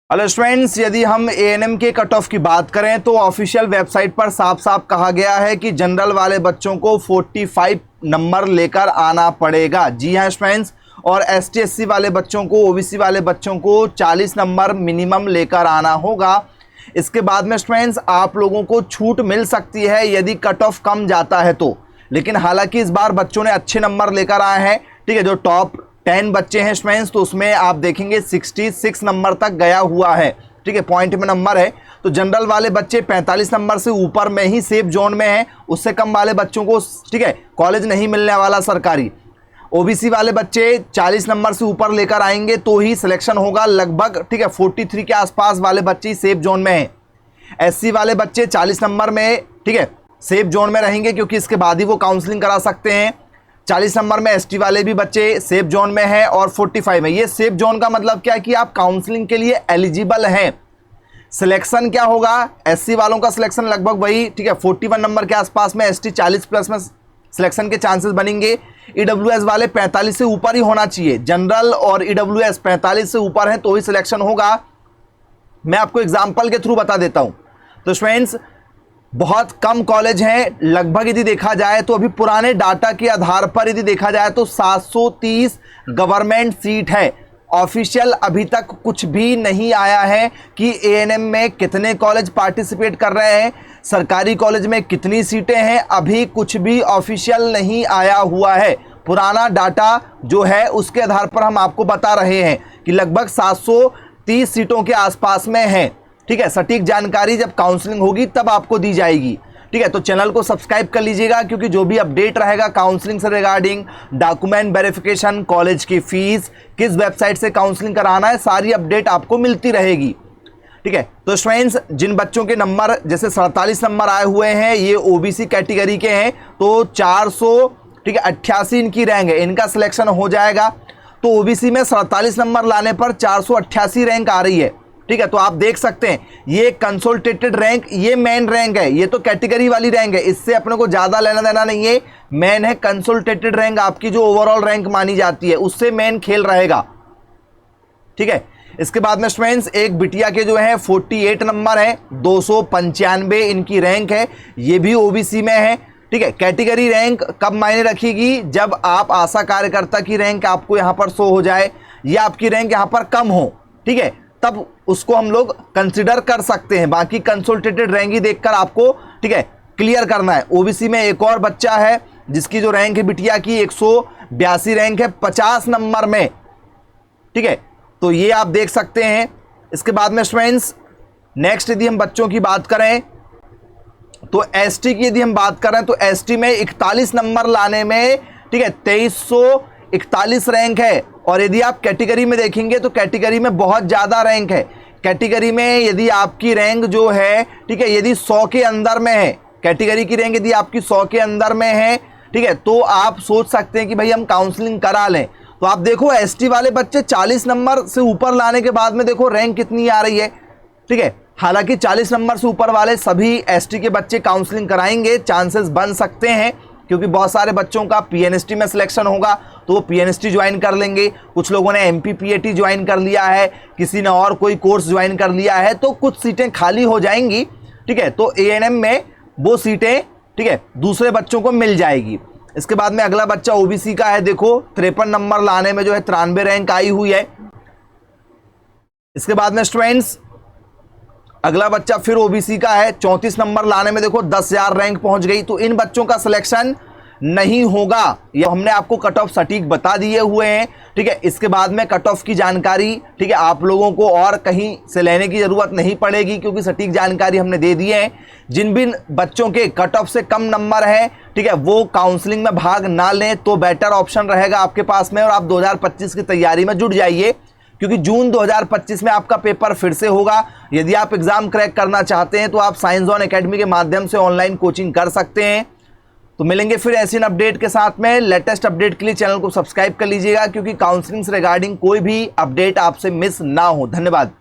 Hello students, यदि हम ANM के कट ऑफ की बात करें तो ऑफिशियल वेबसाइट पर साफ साफ कहा गया है कि जनरल वाले बच्चों को 45 नंबर लेकर आना पड़ेगा। जी हाँ स्टूडेंट्स, और एसटी एससी वाले बच्चों को, ओबीसी वाले बच्चों को 40 नंबर मिनिमम लेकर आना होगा। इसके बाद में स्टूडेंट्स आप लोगों को छूट मिल सकती है यदि कट ऑफ कम जाता है तो, लेकिन हालांकि इस बार बच्चों ने अच्छे नंबर लेकर आए हैं। ठीक है, जो टॉप 10 बच्चे हैं स्टूडेंट्स, तो उसमें आप देखेंगे 66 नंबर तक गया हुआ है। ठीक है, पॉइंट में नंबर है। तो जनरल वाले बच्चे 45 नंबर से ऊपर में ही सेफ जोन में हैं। उससे कम वाले बच्चों को ठीक है कॉलेज नहीं मिलने वाला सरकारी। ओबीसी वाले बच्चे 40 नंबर से ऊपर लेकर आएंगे तो ही सिलेक्शन होगा लगभग। ठीक है, 43 के आसपास वाले बच्चे ही सेफ जोन में हैं। एससी वाले बच्चे 40 नंबर में ठीक है सेफ जोन में रहेंगे, क्योंकि इसके बाद ही वो काउंसलिंग करा सकते हैं। 40 नंबर में एसटी वाले भी बच्चे सेफ जोन में हैं और 45 में। ये सेफ जोन का मतलब क्या है कि आप काउंसलिंग के लिए एलिजिबल हैं। सिलेक्शन क्या होगा, एससी वालों का सिलेक्शन लगभग वही ठीक है 41 नंबर के आसपास में, एसटी 40 प्लस में सिलेक्शन के चांसेस बनेंगे। ईडब्ल्यूएस वाले 45 से ऊपर ही होना चाहिए। जनरल और ईडब्ल्यूएस 45 से ऊपर है तो ही सिलेक्शन होगा। मैं आपको एग्जाम्पल के थ्रू बता देता हूं। तो स्टूडेंट्स बहुत कम कॉलेज हैं, लगभग यदि देखा जाए तो अभी पुराने डाटा के आधार पर यदि देखा जाए तो 730 गवर्नमेंट सीट है। ऑफिशियल अभी तक कुछ भी नहीं आया है कि एएनएम में कितने कॉलेज पार्टिसिपेट कर रहे हैं, सरकारी कॉलेज में कितनी सीटें हैं, अभी कुछ भी ऑफिशियल नहीं आया हुआ है। पुराना डाटा जो है उसके आधार पर हम आपको बता रहे हैं कि लगभग 730 सीटों के आसपास में है। ठीक है, सटीक जानकारी जब काउंसलिंग होगी तब आपको दी जाएगी। ठीक है, तो चैनल को सब्सक्राइब कर लीजिएगा, क्योंकि जो भी अपडेट रहेगा काउंसलिंग से रिगार्डिंग, डॉक्यूमेंट वेरिफिकेशन, कॉलेज की फीस, किस वेबसाइट से काउंसलिंग कराना है, सारी अपडेट आपको मिलती रहेगी। ठीक है, तो स्टूडेंट्स जिन बच्चों के नंबर जैसे 47 नंबर आए हुए हैं, ये ओबीसी कैटेगरी के हैं, तो 400 ठीक है 88 इनकी रैंक है, इनका सिलेक्शन हो जाएगा। तो ओबीसी में 47 नंबर लाने पर 488 रैंक आ रही है। ठीक है, तो आप देख सकते हैं ये कंसोलिडेटेड रैंक, ये मेन रैंक है, ये तो कैटेगरी वाली रैंक है, इससे अपने को ज्यादा लेना देना नहीं है। मेन है कंसोलिडेटेड रैंक, आपकी जो ओवरऑल रैंक मानी जाती है उससे मेन खेल रहेगा। ठीक है, इसके बाद में स्टूडेंट्स एक बिटिया के जो है 48 नंबर है, 295 इनकी रैंक है, ये भी ओबीसी में है। ठीक है, कैटेगरी रैंक कब मायने रखेगी, जब आप आशा कार्यकर्ता की रैंक आपको यहां पर शो हो जाए या आपकी रैंक यहां पर कम हो। ठीक है, तब उसको हम लोग कंसिडर कर सकते हैं। बाकी कंसोलिडेटेड रैंक ही देखकर आपको ठीक है क्लियर करना है। ओबीसी में एक और बच्चा है जिसकी जो रैंक है बिटिया की 182 रैंक है 50 नंबर में। ठीक है, तो ये आप देख सकते हैं। इसके बाद में स्टूडेंट्स नेक्स्ट यदि हम बच्चों की बात करें तो एसटी की यदि हम बात करें तो एसटी में 41 नंबर लाने में ठीक है 2341 रैंक है। और यदि आप कैटेगरी में देखेंगे तो कैटेगरी में बहुत ज़्यादा रैंक है। कैटेगरी में यदि आपकी रैंक जो है ठीक है यदि 100 के अंदर में है, कैटेगरी की रैंक यदि आपकी 100 के अंदर में है ठीक है, तो आप सोच सकते हैं कि भाई हम काउंसलिंग करा लें। तो आप देखो एसटी वाले बच्चे 40 नंबर से ऊपर लाने के बाद में देखो रैंक कितनी आ रही है। ठीक है, हालांकि 40 नंबर से ऊपर वाले सभी एसटी के बच्चे काउंसलिंग कराएंगे, चांसेस बन सकते हैं, क्योंकि बहुत सारे बच्चों का पीएनएसटी में सिलेक्शन होगा तो वो पीएनएसटी ज्वाइन कर लेंगे। कुछ लोगों ने एमपीपीएटी ज्वाइन कर लिया है, किसी ने और कोई कोर्स ज्वाइन कर लिया है, तो कुछ सीटें खाली हो जाएंगी। ठीक है, तो एएनएम में वो सीटें ठीक है दूसरे बच्चों को मिल जाएगी। इसके बाद में अगला बच्चा ओबीसी का है, देखो 53 नंबर लाने में जो है 93 रैंक आई हुई है। इसके बाद में स्टूडेंट्स अगला बच्चा फिर ओबीसी का है, 34 नंबर लाने में देखो 10,000 रैंक पहुंच गई। तो इन बच्चों का सिलेक्शन नहीं होगा, ये हमने आपको कट ऑफ सटीक बता दिए हुए हैं। ठीक है, इसके बाद में कट ऑफ की जानकारी ठीक है आप लोगों को और कहीं से लेने की जरूरत नहीं पड़ेगी, क्योंकि सटीक जानकारी हमने दे दी है। जिन भी बच्चों के कट ऑफ से कम नंबर है ठीक है वो काउंसलिंग में भाग ना लें तो बेटर ऑप्शन रहेगा आपके पास में, और आप 2025 की तैयारी में जुट जाइए, क्योंकि जून 2025 में आपका पेपर फिर से होगा। यदि आप एग्जाम क्रैक करना चाहते हैं तो आप साइंस ज़ोन एकेडमी के माध्यम से ऑनलाइन कोचिंग कर सकते हैं। तो मिलेंगे फिर ऐसी अपडेट के साथ में। लेटेस्ट अपडेट के लिए चैनल को सब्सक्राइब कर लीजिएगा, क्योंकि काउंसलिंग से रिगार्डिंग कोई भी अपडेट आपसे मिस ना हो। धन्यवाद।